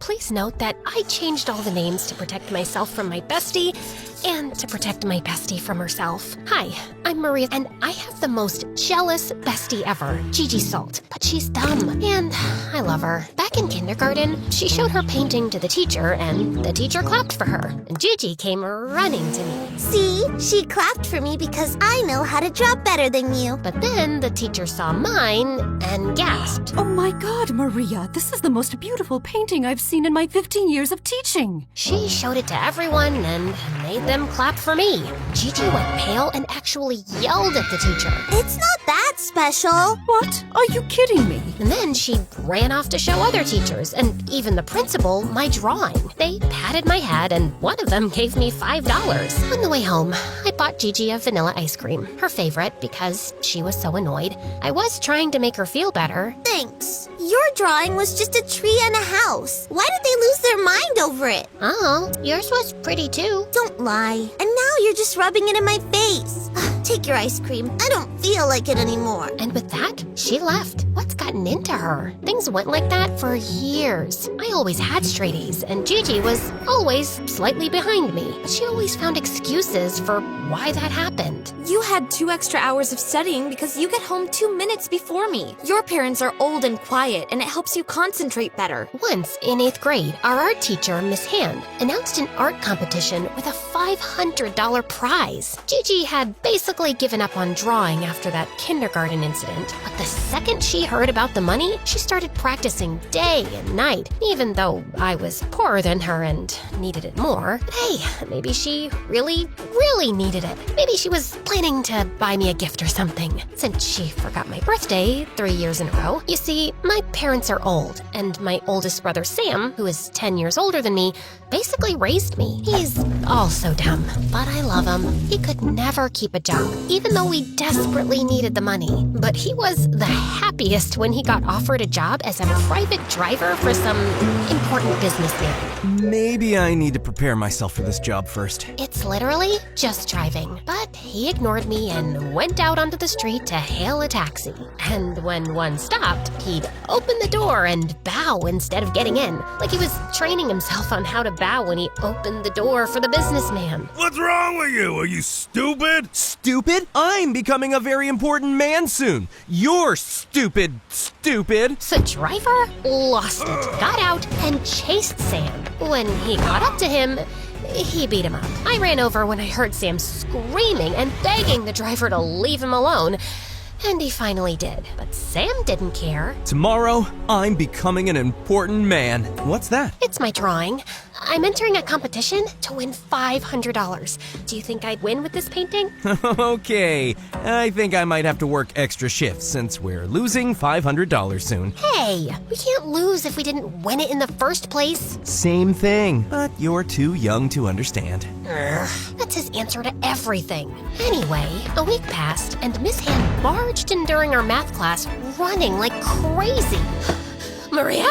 please note that I changed all the names to protect myself from my bestie and to protect my bestie from herself. Hi, I'm Maria, and I have the most jealous bestie ever, Gigi Salt. But she's dumb, and I love her. Back in kindergarten, she showed her painting to the teacher, and the teacher clapped for her. And Gigi came running to me. See? She clapped for me because I know how to draw better than you. But then the teacher saw mine and gasped. Oh my God, Maria, this is the most beautiful painting I've seen in my 15 years of teaching. She showed it to everyone and made them clap for me. Gigi went pale and actually yelled at the teacher. It's not that special. What? Are you kidding me? And then she ran off to show other teachers, and even the principal, my drawing. They patted my head, and one of them gave me $5. On the way home, I bought Gigi a vanilla ice cream, her favorite, because she was so annoyed. I was trying to make her feel better. Thanks. Your drawing was just a tree and a house. Why did they lose their mind over it? Oh, yours was pretty too. Don't lie. And now you're just rubbing it in my face. Take your ice cream. I don't feel like it anymore. And with that, she left. What's gotten into her? Things went like that for years. I always had straight A's, and Gigi was always slightly behind me. She always found excuses for why that happened. You had 2 extra hours of studying because you get home 2 minutes before me. Your parents are old and quiet, and it helps you concentrate better. Once, in 8th grade, our art teacher, Miss Hand, announced an art competition with a $500 prize. Gigi had basically given up on drawing after that kindergarten incident, but the second she heard about the money, she started practicing day and night, even though I was poorer than her and needed it more. Hey, maybe she really needed it. Maybe she was planning to buy me a gift or something, since she forgot my birthday 3 years in a row. You see, my parents are old, and my oldest brother Sam, who is 10 years older than me, basically raised me. He's also dumb, but I love him. He could never keep a job, even though we desperately needed the money. But he was the happiest when he got offered a job as a private driver for some important businessman. Maybe I need to prepare myself for this job first. It's literally just driving. But he ignored me and went out onto the street to hail a taxi. And when one stopped, he'd open the door and bow instead of getting in, like he was training himself on how to bow when he opened the door for the businessman. What's wrong with you? Are you stupid? Stupid? I'm becoming a very important man soon. You're stupid. The driver lost it, got out, and chased Sam. When he caught up to him, he beat him up. I ran over when I heard Sam screaming and begging the driver to leave him alone. And he finally did. But Sam didn't care. Tomorrow, I'm becoming an important man. What's that? It's my drawing. I'm entering a competition to win $500. Do you think I'd win with this painting? Okay, I think I might have to work extra shifts since we're losing $500 soon. Hey, we can't lose if we didn't win it in the first place. Same thing, but you're too young to understand. That's his answer to everything. Anyway, a week passed, and Miss Hand barged in during our math class, running like crazy. Maria,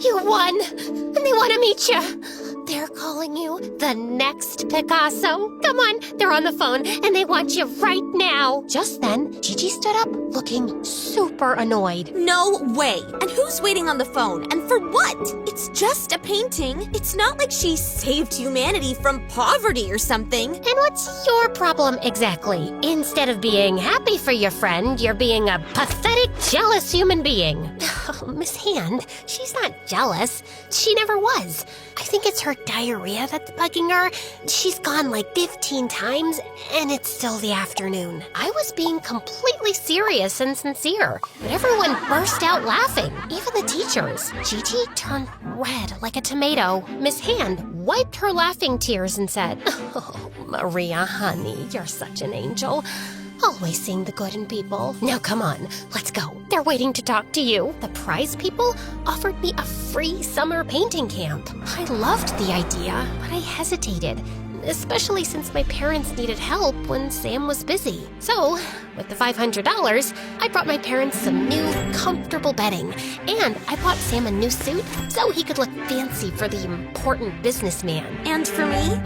you won, and they want to meet you. They're calling you the next Picasso. Come on, they're on the phone, and they want you right now. Just then, Gigi stood up, looking super annoyed. No way! And who's waiting on the phone? And for what? It's just a painting. It's not like she saved humanity from poverty or something. And what's your problem exactly? Instead of being happy for your friend, you're being a pathetic, jealous human being. Oh, Miss Hand, she's not jealous. She never was. I think it's her diarrhea that's bugging her. She's gone like 15 times, and it's still the afternoon. I was being completely serious and sincere, but everyone burst out laughing, even the teachers. Gigi turned red like a tomato. Miss Hand wiped her laughing tears and said, "Oh, Maria, honey, you're such an angel. Always seeing the good in people. Now come on, let's go. They're waiting to talk to you." The prize people offered me a free summer painting camp. I loved the idea, but I hesitated, especially since my parents needed help when Sam was busy. So, with the $500, I brought my parents some new, comfortable bedding, and I bought Sam a new suit so he could look fancy for the important businessman. And for me?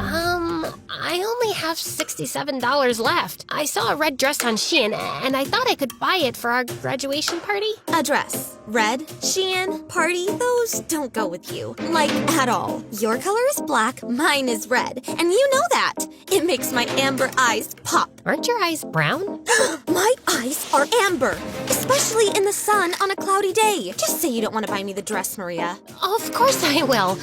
I only have $67 left. I saw a red dress on Shein, and I thought I could buy it for our graduation party. A dress. Red, Shein, party, those don't go with you. Like, at all. Your color is black, mine is red. And you know that. It makes my amber eyes pop. Aren't your eyes brown? My eyes are amber. Especially in the sun on a cloudy day. Just say you don't want to buy me the dress, Maria. Of course I will.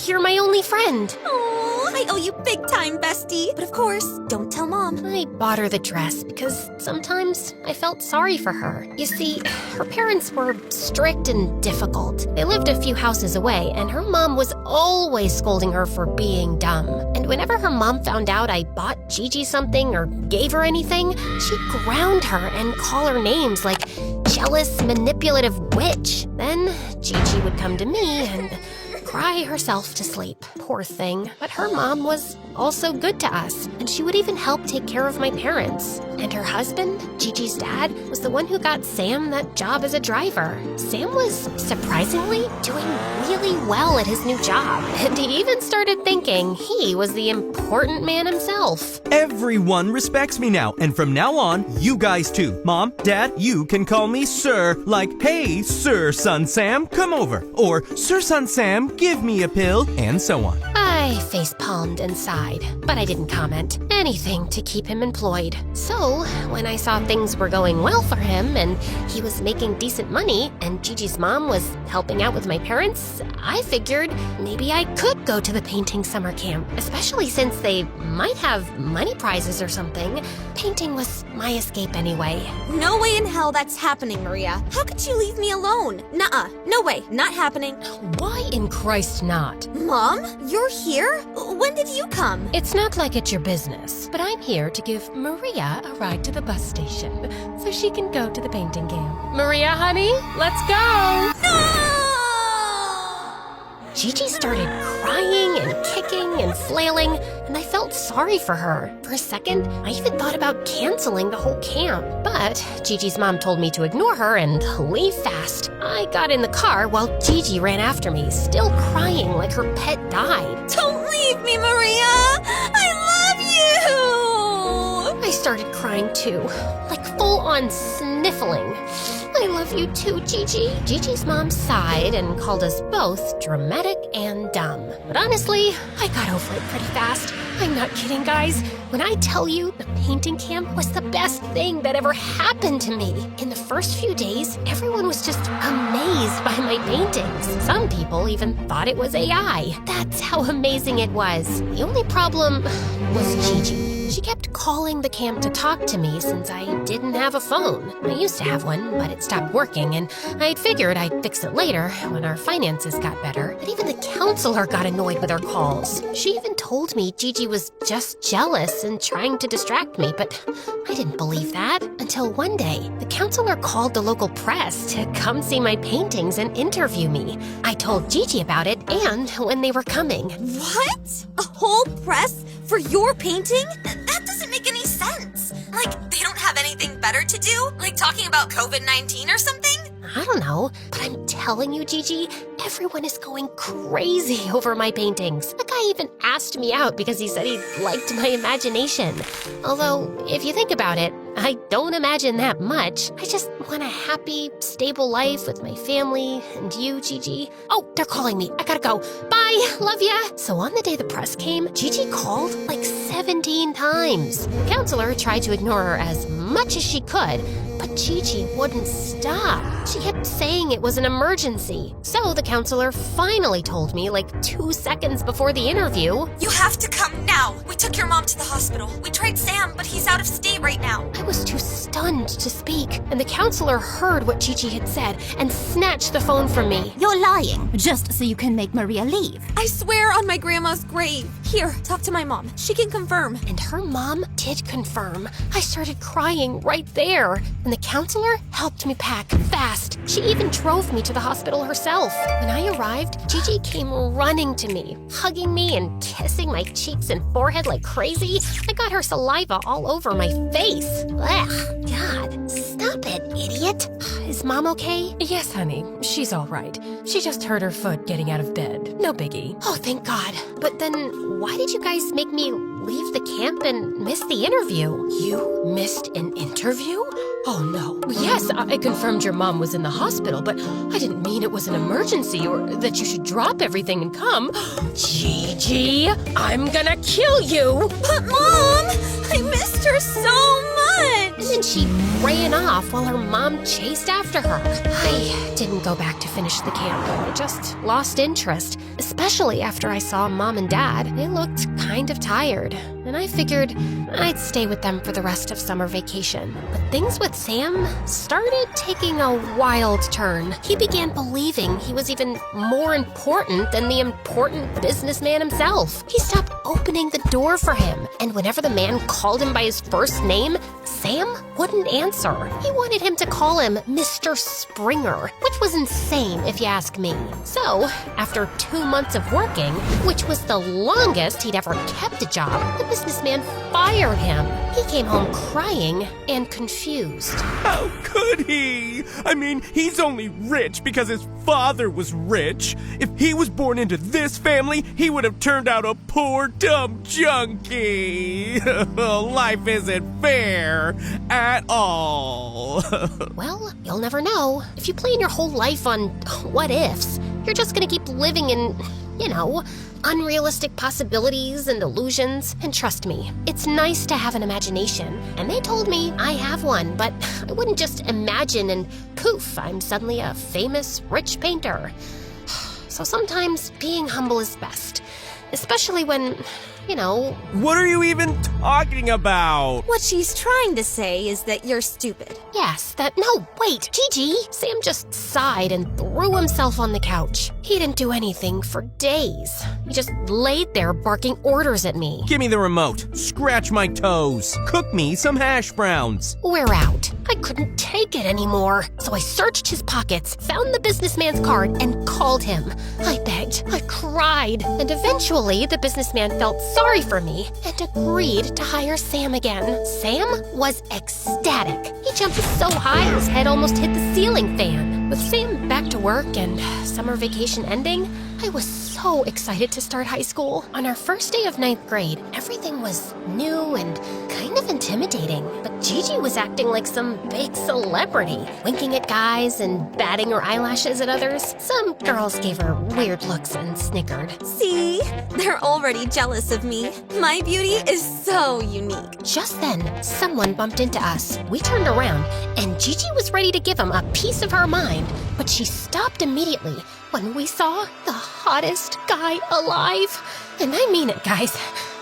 You're my only friend. Oh, I owe you big time, bestie. But of course, don't tell Mom. I bought her the dress because sometimes I felt sorry for her. You see, her parents were strict and difficult. They lived a few houses away, and her mom was always scolding her for being dumb. And whenever her mom found out I bought Gigi something or gave her anything, she'd ground her and call her names like jealous, manipulative witch. Then Gigi would come to me and cry herself to sleep. Poor thing. But her mom was also good to us, and she would even help take care of my parents. And her husband, Gigi's dad, was the one who got Sam that job as a driver. Sam was surprisingly doing really well at his new job, and he even started thinking he was the important man himself. Everyone respects me now, and from now on, you guys too. Mom, Dad, you can call me Sir, like, hey, Sir Son Sam, come over. Or, Sir Son Sam, give me a pill, and so on. I face-palmed and sighed, but I didn't comment. Anything to keep him employed. So, when I saw things were going well for him and he was making decent money and Gigi's mom was helping out with my parents, I figured maybe I could go to the painting summer camp, especially since they might have money prizes or something. Painting was my escape anyway. No way in hell that's happening, Maria. How could you leave me alone? Nuh-uh. No way. Not happening. Why in Christ not? Mom? You're here? When did you come? It's not like it's your business, but I'm here to give Maria a ride to the bus station so she can go to the painting camp. Maria, honey, let's go! No! Gigi started crying and kicking and flailing, and I felt sorry for her. For a second, I even thought about canceling the whole camp. But Gigi's mom told me to ignore her and leave fast. I got in the car while Gigi ran after me, still crying like her pet died. Don't leave me, Maria! I love you! I started crying too, like full-on sniffling. I love you too, Gigi. Gigi's mom sighed and called us both dramatic and dumb. But honestly, I got over it pretty fast. I'm not kidding, guys. When I tell you the painting camp was the best thing that ever happened to me. In the first few days, everyone was just amazed by my paintings. Some people even thought it was AI. That's how amazing it was. The only problem was Gigi. She kept calling the camp to talk to me since I didn't have a phone. I used to have one, but it stopped working, and I'd figured I'd fix it later when our finances got better. But even the counselor got annoyed with her calls. She even told me Gigi was just jealous and trying to distract me, but I didn't believe that until one day the counselor called the local press to come see my paintings and interview me. I told Gigi about it and when they were coming. What? A whole press for your painting? That doesn't make any sense. Like, they don't have anything better to do? Like talking about COVID-19 or something? I don't know, but I'm telling you, Gigi, everyone is going crazy over my paintings. A guy even asked me out because he said he liked my imagination. Although, if you think about it, I don't imagine that much. I just want a happy, stable life with my family and you, Gigi. Oh, they're calling me. I gotta go. Bye. Love ya. So on the day the press came, Gigi called like 17 times. The counselor tried to ignore her as much as she could, but Gigi wouldn't stop. She kept saying it was an emergency. So the counselor finally told me like 2 seconds before the interview. You have to come now. We took your mom to the hospital. We tried Sam, but he's out of state right now. I was too stunned to speak, and the counselor heard what Gigi had said and snatched the phone from me. You're lying, just so you can make Maria leave. I swear on my grandma's grave. Here, talk to my mom. She can confirm. And her mom did confirm. I started crying right there, and the counselor helped me pack fast. She even drove me to the hospital herself. When I arrived, Gigi came running to me, hugging me and kissing my cheeks and forehead like crazy. I got her saliva all over my face. Ugh, God, stop it, idiot. Is Mom okay? Yes, honey. She's all right. She just hurt her foot getting out of bed. No biggie. Oh, thank God. But then why did you guys make me leave the camp and miss the interview? You missed an interview? Oh, no. Yes, I confirmed your mom was in the hospital, but I didn't mean it was an emergency or that you should drop everything and come. Gigi, I'm gonna kill you! But Mom, I missed her so much. And then she ran off while her mom chased after her. I didn't go back to finish the camp. I just lost interest, especially after I saw Mom and Dad. They looked kind of tired, and I figured I'd stay with them for the rest of summer vacation. But things with Sam started taking a wild turn. He began believing he was even more important than the important businessman himself. He stopped opening the door for him, and whenever the man called him by his first name, Sam wouldn't answer. He wanted him to call him Mr. Springer, which was insane if you ask me. So, after 2 months of working, which was the longest he'd ever kept a job, the businessman fired him. He came home crying and confused. How could he? I mean, he's only rich because his father was rich. If he was born into this family, he would have turned out a poor, dumb junkie. Life isn't fair at all. Well, you'll never know. If you plan your whole life on what ifs, you're just gonna keep living in, unrealistic possibilities and illusions. And trust me, it's nice to have an imagination. And they told me I have one, but I wouldn't just imagine and poof, I'm suddenly a famous, rich painter. So sometimes being humble is best, especially when, What are you even talking about? What she's trying to say is that you're stupid. No, wait, Gigi. Sam just sighed and threw himself on the couch. He didn't do anything for days. He just laid there barking orders at me. Give me the remote. Scratch my toes. Cook me some hash browns. We're out. I couldn't take it anymore. So I searched his pockets, found the businessman's card, and called him. I begged, I cried, and eventually the businessman felt sorry for me and agreed to hire Sam again. Sam was ecstatic. He jumped so high his head almost hit the ceiling fan. With Sam back to work and summer vacation ending, I was so excited to start high school. On our first day of 9th grade, everything was new and kind of intimidating. But Gigi was acting like some big celebrity, winking at guys and batting her eyelashes at others. Some girls gave her weird looks and snickered. See? They're already jealous of me. My beauty is so unique. Just then, someone bumped into us. We turned around, and Gigi was ready to give him a piece of her mind, but she stopped immediately when we saw the hottest guy alive. And I mean it, guys.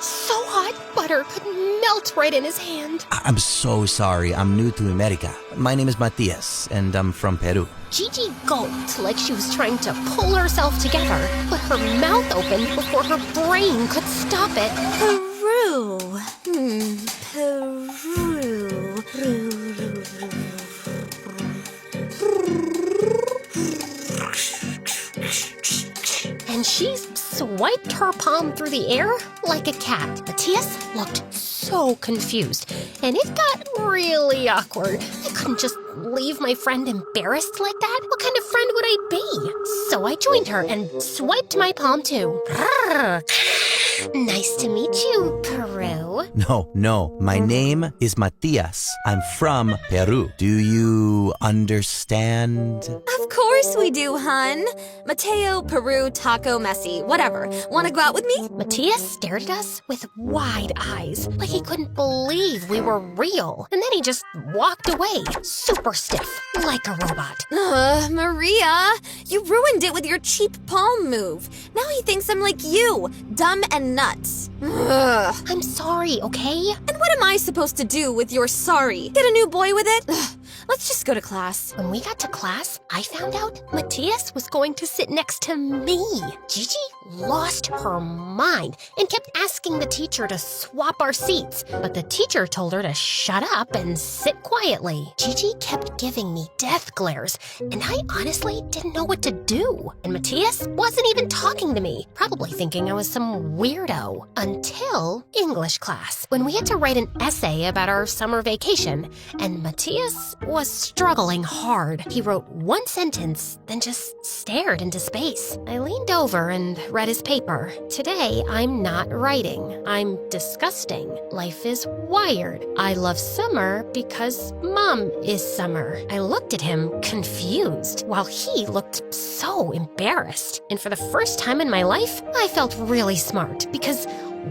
So hot, butter could melt right in his hand. I'm so sorry. I'm new to America. My name is Matias, and I'm from Peru. Gigi gulped like she was trying to pull herself together, but her mouth opened before her brain could stop it. Peru. Peru. And she swiped her palm through the air like a cat. Matias looked so confused, and it got really awkward. I couldn't just leave my friend embarrassed like that. What kind of friend would I be? So I joined her and swiped my palm too. Nice to meet you, Peru. No. My name is Matias. I'm from Peru. Do you understand? Of course we do, hun. Mateo, Peru, Taco, Messi, whatever. Want to go out with me? Matias stared at us with wide eyes, like he couldn't believe we were real. And then he just walked away, super stiff, like a robot. Maria, you ruined it with your cheap palm move. Now he thinks I'm like you, dumb and nuts. Ugh. I'm sorry, okay? And what am I supposed to do with your sorry? Get a new boy with it? Ugh. Let's just go to class. When we got to class, I found out Matias was going to sit next to me. Gigi lost her mind and kept asking the teacher to swap our seats. But the teacher told her to shut up and sit quietly. Gigi kept giving me death glares, and I honestly didn't know what to do. And Matthias wasn't even talking to me, probably thinking I was some weirdo. Until English class, when we had to write an essay about our summer vacation, and Matthias was struggling hard. He wrote one sentence, then just stared into space. I leaned over and read his paper. Today, I'm not writing. I'm disgusting. Life is wired. I love summer because Mom is summer. I looked at him confused, while he looked so embarrassed. And for the first time in my life, I felt really smart because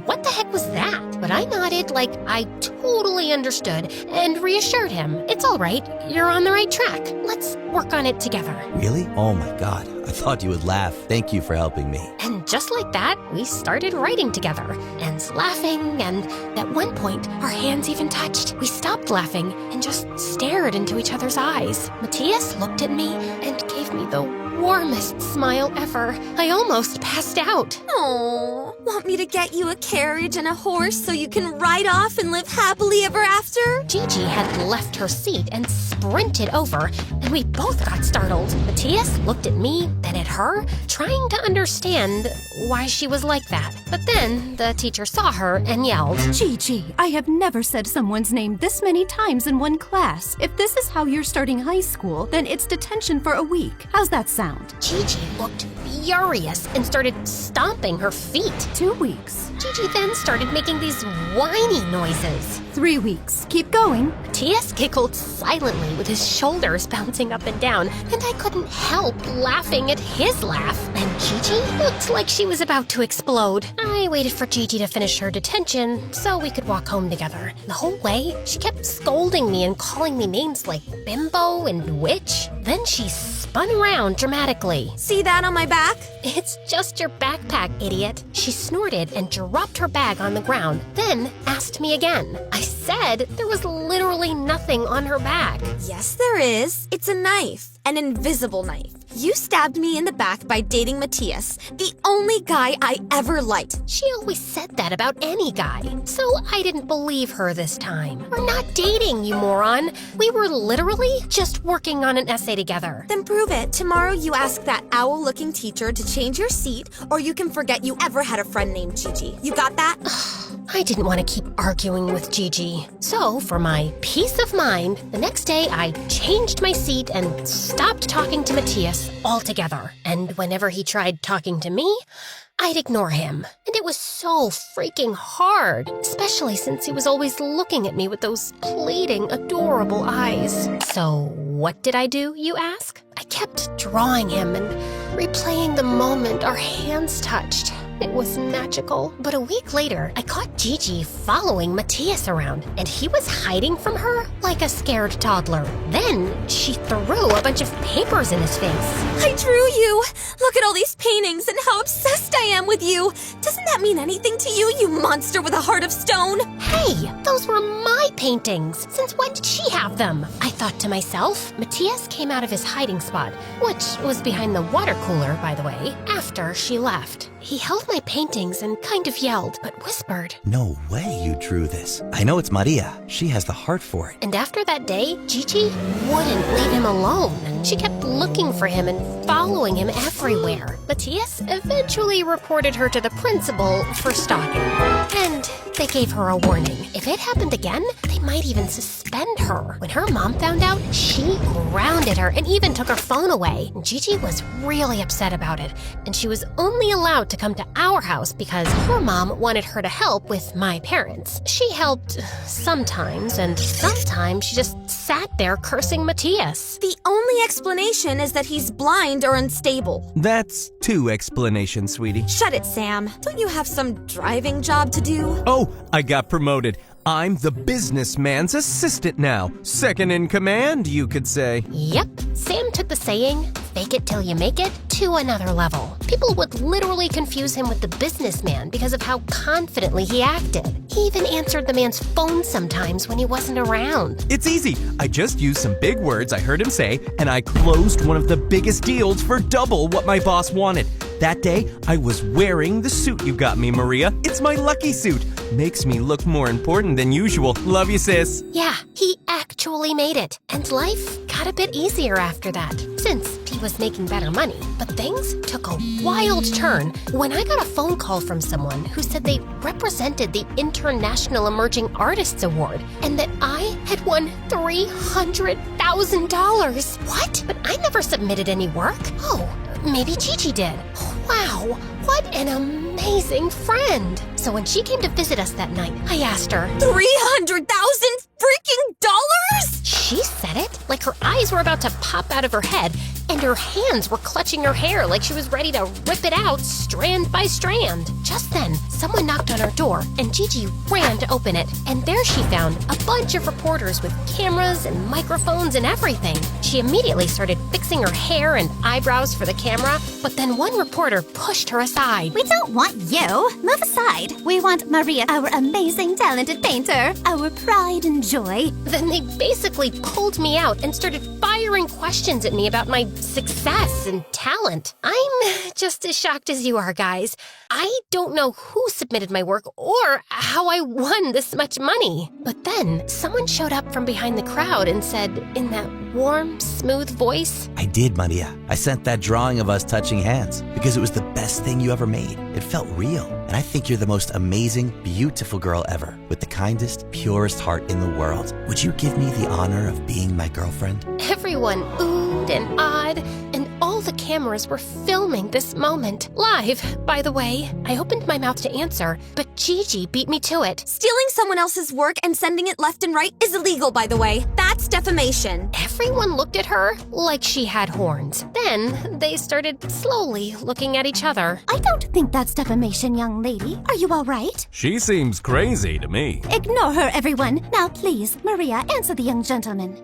what the heck was that? But I nodded like I totally understood and reassured him. It's all right. You're on the right track. Let's work on it together. Really? Oh my God. I thought you would laugh. Thank you for helping me. And just like that, we started writing together and laughing, and at one point, our hands even touched. We stopped laughing and just stared into each other's eyes. Matthias looked at me and gave me the warmest smile ever. I almost passed out. Oh, want me to get you a carriage and a horse so you can ride off and live happily ever after? Gigi had left her seat and sprinted over, and we both got startled. Matthias looked at me, then at her, trying to understand why she was like that. But then the teacher saw her and yelled, Gigi, I have never said someone's name this many times in one class. If this is how you're starting high school, then it's detention for a week. How's that sound? Gigi looked furious and started stomping her feet. 2 weeks. Gigi then started making these whiny noises. 3 weeks. Keep going. Matthias giggled silently with his shoulders bouncing up and down, and I couldn't help laughing at his laugh. And Gigi looked like she was about to explode. I waited for Gigi to finish her detention so we could walk home together. The whole way, she kept scolding me and calling me names like bimbo and witch. Then she spun around dramatically. See that on my back? It's just your backpack, idiot. She snorted and dropped her bag on the ground, then asked me again. I said there was literally nothing on her bag. Yes, there is. It's a knife. An invisible knife. You stabbed me in the back by dating Matthias, the only guy I ever liked. She always said that about any guy, so I didn't believe her this time. We're not dating, you moron. We were literally just working on an essay together. Then prove it. Tomorrow you ask that owl-looking teacher to change your seat, or you can forget you ever had a friend named Gigi. You got that? I didn't want to keep arguing with Gigi. So, for my peace of mind, the next day I changed my seat and stopped talking to Matthias altogether. And whenever he tried talking to me, I'd ignore him. And it was so freaking hard, especially since he was always looking at me with those pleading, adorable eyes. So, what did I do, you ask? I kept drawing him and replaying the moment our hands touched. It was magical. But a week later, I caught Gigi following Matthias around, and he was hiding from her like a scared toddler. Then she threw a bunch of papers in his face. I drew you! Look at all these paintings and how obsessed I am with you! Doesn't that mean anything to you, you monster with a heart of stone? Hey, those were my paintings. Since when did she have them? I thought to myself. Matthias came out of his hiding spot, which was behind the water cooler, by the way, after she left. He held my paintings and kind of yelled, but whispered. No way you drew this. I know it's Maria. She has the heart for it. And after that day, Gigi wouldn't leave him alone. She kept looking for him and following him everywhere. Matthias eventually reported her to the principal for stalking. And they gave her a warning. If it happened again, they might even suspend her. When her mom found out, she grounded her and even took her phone away. Gigi was really upset about it, and she was only allowed to come to our house because her mom wanted her to help with my parents. She helped sometimes, and sometimes she just sat there cursing Matthias. The only explanation is that he's blind or unstable. That's 2 explanations, sweetie. Shut it, Sam. Don't you have some driving job to do? Oh, I got promoted. I'm the businessman's assistant now. Second in command, you could say. Yep, Sam took the saying, fake it till you make it, to another level. People would literally confuse him with the businessman because of how confidently he acted. He even answered the man's phone sometimes when he wasn't around. It's easy. I just used some big words I heard him say, and I closed one of the biggest deals for double what my boss wanted. That day, I was wearing the suit you got me, Maria. It's my lucky suit. Makes me look more important than usual. Love you, sis. Yeah, he actually made it. And life got a bit easier after that, since he was making better money. But things took a wild turn when I got a phone call from someone who said they represented the International Emerging Artists Award and that I had won $300,000. What? But I never submitted any work. Oh, maybe Gigi did. Wow, what an amazing friend. So when she came to visit us that night, I asked her, 300,000 freaking dollars? She said it like her eyes were about to pop out of her head and her hands were clutching her hair like she was ready to rip it out strand by strand. Just then, someone knocked on her door and Gigi ran to open it. And there she found a bunch of reporters with cameras and microphones and everything. She immediately started fixing her hair and eyebrows for the camera, but then one reporter pushed her aside. We don't want you. Move aside. We want Maria, our amazing, talented painter, our pride and joy. Then they basically pulled me out and started firing questions at me about my success and talent. I'm just as shocked as you are, guys. I don't know who submitted my work or how I won this much money. But then someone showed up from behind the crowd and said, in that warm, smooth voice, I did, Maria. I sent that drawing of us touching hands because it was the best thing you ever made. It felt real. And I think you're the most amazing, beautiful girl ever with the kindest, purest heart in the world. Would you give me the honor of being my girlfriend? everyone oohed and awed, and all the cameras were filming this moment. Live, by the way. I opened my mouth to answer, but Gigi beat me to it. Stealing someone else's work and sending it left and right is illegal, by the way. That's defamation. Everyone looked at her like she had horns. Then they started slowly looking at each other. I don't think that's defamation, young lady. Are you all right? She seems crazy to me. Ignore her, everyone. Now, please, Maria, answer the young gentleman.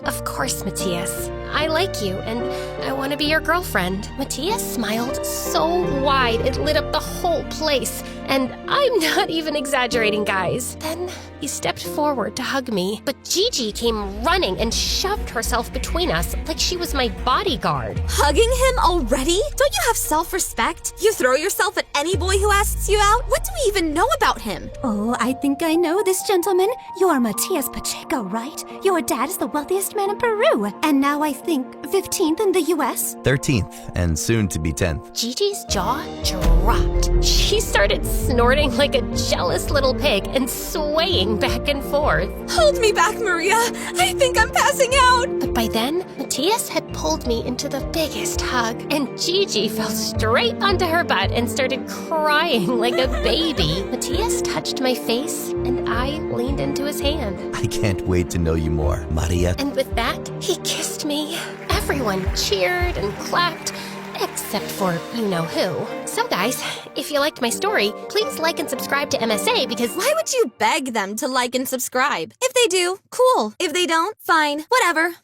Of course, Matthias. I like you, and I want to be your girlfriend. Matthias smiled so wide it lit up the whole place. And I'm not even exaggerating, guys. Then he stepped forward to hug me, but Gigi came running and shoved herself between us like she was my bodyguard. Hugging him already? Don't you have self-respect? You throw yourself at any boy who asks you out? What do we even know about him? Oh, I think I know this gentleman. You're Matias Pacheco, right? Your dad is the wealthiest man in Peru. And now I think 15th in the US? 13th, and soon to be 10th. Gigi's jaw dropped. She started snorting like a jealous little pig and swaying back and forth. Hold me back, Maria. I think I'm passing out. But by then, Matthias had pulled me into the biggest hug, and Gigi fell straight onto her butt and started crying like a baby. Matthias touched my face, and I leaned into his hand. I can't wait to know you more, Maria. And with that, he kissed me. Everyone cheered and clapped, except for you-know-who. So guys, if you liked my story, please like and subscribe to MSA because Why would you beg them to like and subscribe? If they do, cool. If they don't, fine. Whatever.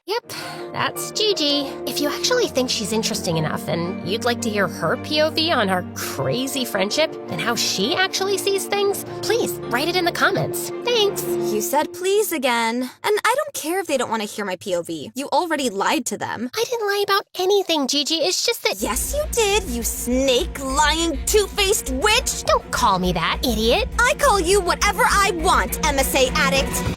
Yep, that's Gigi. If you actually think she's interesting enough and you'd like to hear her POV on our crazy friendship and how she actually sees things, please write it in the comments. Thanks. You said please again. And I don't care if they don't want to hear my POV. You already lied to them. I didn't lie about anything, Gigi. It's just that... Yes, you did, you snake, lying, two-faced witch. Don't call me that, idiot. I call you whatever I want, MSA addict.